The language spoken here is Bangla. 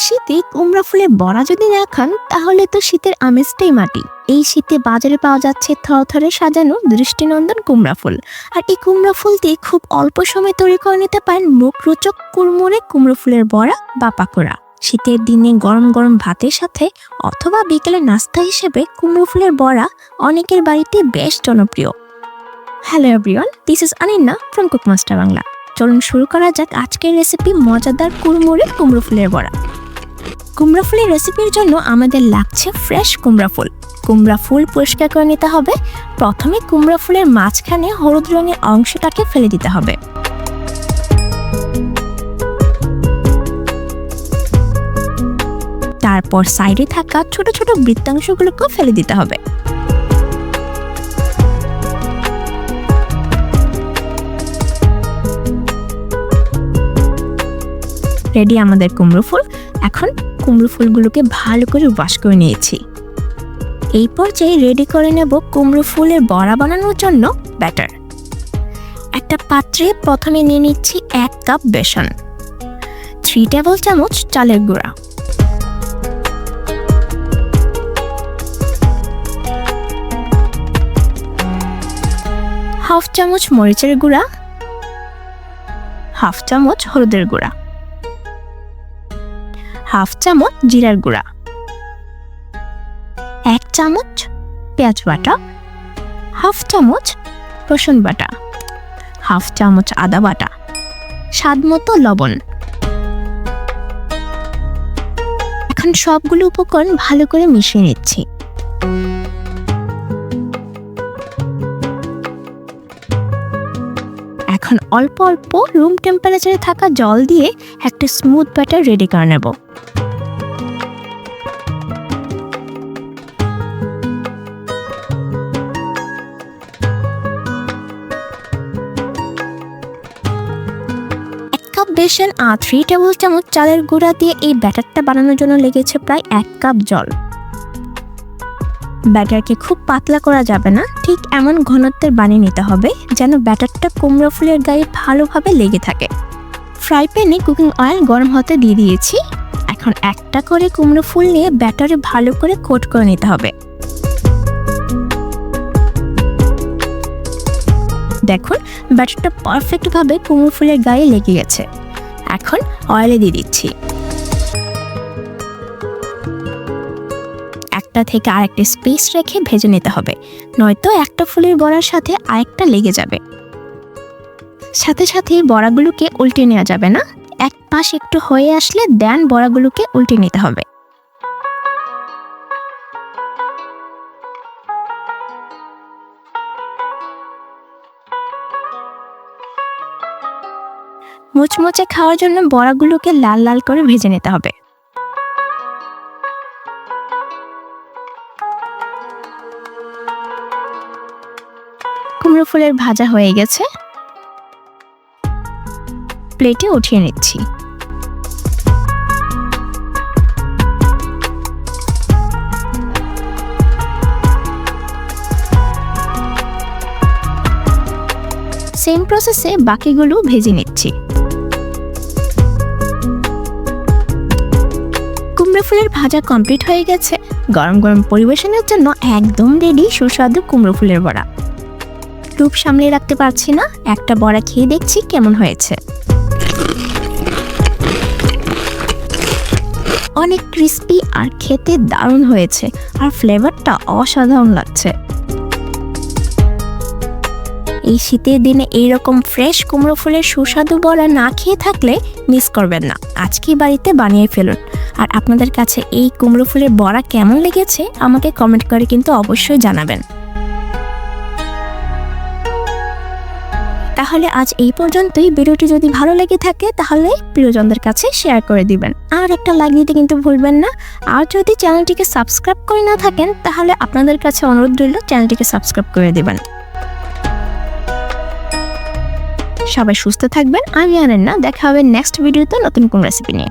শীতে কুমড়া ফুলের বড়া যদি না খান তাহলে তো শীতের আমেজটাই মাটি। এই শীতে বাজারে পাওয়া যাচ্ছে থরথরে সাজানো দৃষ্টিনন্দন কুমড়া ফুল। আর এই কুমড়া ফুল দিয়ে খুব অল্প সময় তৈরি করে নিতে পারেন মুখরোচক কুড়মুড়ে কুমড়ো ফুলের বড়া বা পাকোড়া। শীতের দিনে গরম গরম ভাতের সাথে অথবা বিকেলে নাস্তা হিসেবে কুমড়ো ফুলের বড়া অনেকের বাড়িতে বেশ জনপ্রিয়। Hello everyone, this is Aninna from Cookmaster Bangla. চলুন শুরু করা যাক আজকের রেসিপি মজাদার কুড়মুড়ে কুমড়ো ফুলের বড়া। কুমড়া ফুলের রেসিপির জন্য আমাদের লাগছে ফ্রেশ কুমড়া ফুল। কুমড়া ফুল পরিষ্কার করে নিতে হবে। প্রথমে কুমড়া ফুলের মাঝখানে হলুদ রঙের অংশটাকে ফেলে দিতে হবে। তারপর সাইডে থাকা ছোট ছোট বৃত্তাংশগুলোকেও ফেলে দিতে হবে। রেডি আমাদের কুমড়ো ফুল। এখন কুমড়ো ফুলগুলোকে ভালো করে ওয়াশ করে নিয়েছি। এই পর্যায়ে রেডি করে নেব কুমড়ো ফুলের বড়া বানানোর জন্য ব্যাটার। একটা পাত্রে প্রথমে নিয়ে নিচ্ছি 1 কাপ বেসন, 3 টেবিল চামচ চালের গুঁড়া, হাফ চামচ মরিচের গুঁড়া, হাফ চামচ হলুদের গুঁড়া, হাফ চামচ জিরার গুঁড়া, 1 চামচ পেঁয়াজ বাটা, হাফ চামচ রসুন বাটা, হাফ চামচ আদা বাটা, স্বাদ মতো লবণ। এখন সবগুলো উপকরণ ভালো করে মিশিয়ে নিচ্ছি। এখন অল্প অল্প রুম টেম্পারেচারে থাকা জল দিয়ে একটা স্মুথ ব্যাটার রেডি করে নেব। বেসন আর 3 টেবিল চামচ চালের গুঁড়া দিয়ে এই ব্যাটারটা বানানোর জন্য লেগেছে প্রায় 1 কাপ জল। ব্যাটারকে খুব পাতলা করা যাবে না, ঠিক এমন ঘনত্বের বানিয়ে নিতে হবে যেন ব্যাটারটা কুমড়ো ফুলের গায়ে ভালোভাবে লেগে থাকে। ফ্রাই প্যানে কুকিং অয়েল গরম হতে দিয়ে দিয়েছি। এখন একটা করে কুমড়ো ফুল নিয়ে ব্যাটারে ভালো করে কোট করে নিতে হবে। দেখুন ব্যাটারটা পারফেক্টভাবে কুমড়ো ফুলের গায়ে লেগে গেছে। এখন অয়েলে দিয়ে দিচ্ছি। একটা থেকে আরেকটা স্পেস রেখে ভেজে নিতে হবে, নয়তো একটা ফুলের বড়ার সাথে আরেকটা লেগে যাবে। সাথে সাথে বড়াগুলোকে উল্টে নেওয়া যাবে না। এক পাশ একটু হয়ে আসলে দেন বড়াগুলোকে উল্টে নিতে হবে। মুচমুচে খাওয়ার জন্য বড়াগুলোকে লাল লাল করে ভেজে নিতে হবে। কুমড়ো ফুলের ভাজা হয়ে গেছে, প্লেটে উঠিয়ে নিচ্ছি। সেম প্রসেসে বাকিগুলো ভেজে নিচ্ছি। কুমড়ো ফুলের ভাজা কমপ্লিট হয়ে গেছে। গরম গরম পরিবেশনের জন্য একদম রেডি সুস্বাদু কুমড়ো ফুলের বড়া। রূপ সামলে রাখতে পারছি না, একটা বড়া খেয়ে দেখছি কেমন হয়েছে। অনেক ক্রিস্পি আর খেতে দারুণ হয়েছে, আর ফ্লেভারটা অসাধারণ লাগছে। এই শীতের দিনে এইরকম ফ্রেশ কুমড়ো ফুলের সুস্বাদু বড়া না খেয়ে থাকলে মিস করবেন না, আজকেই বাড়িতে বানিয়ে ফেলুন। আর আপনাদের কাছে এই কুমড়ো ফুলের বড়া কেমন লেগেছে আমাকে কমেন্ট করে কিন্তু অবশ্যই জানাবেন। তাহলে আজ এই পর্যন্তই। ভিডিওটি যদি ভালো লেগে থাকে তাহলে প্রিয়জনদের কাছে শেয়ার করে দিবেন, আর একটা লাইক দিতে কিন্তু ভুলবেন না। আর যদি চ্যানেলটিকে সাবস্ক্রাইব করে না থাকেন তাহলে আপনাদের কাছে অনুরোধ রইল চ্যানেলটিকে সাবস্ক্রাইব করে দিবেন। সবাই সুস্থ থাকবেন। আমি আনিন্না, দেখা হবে নেক্সট ভিডিওতে নতুন কোন রেসিপি নিয়ে।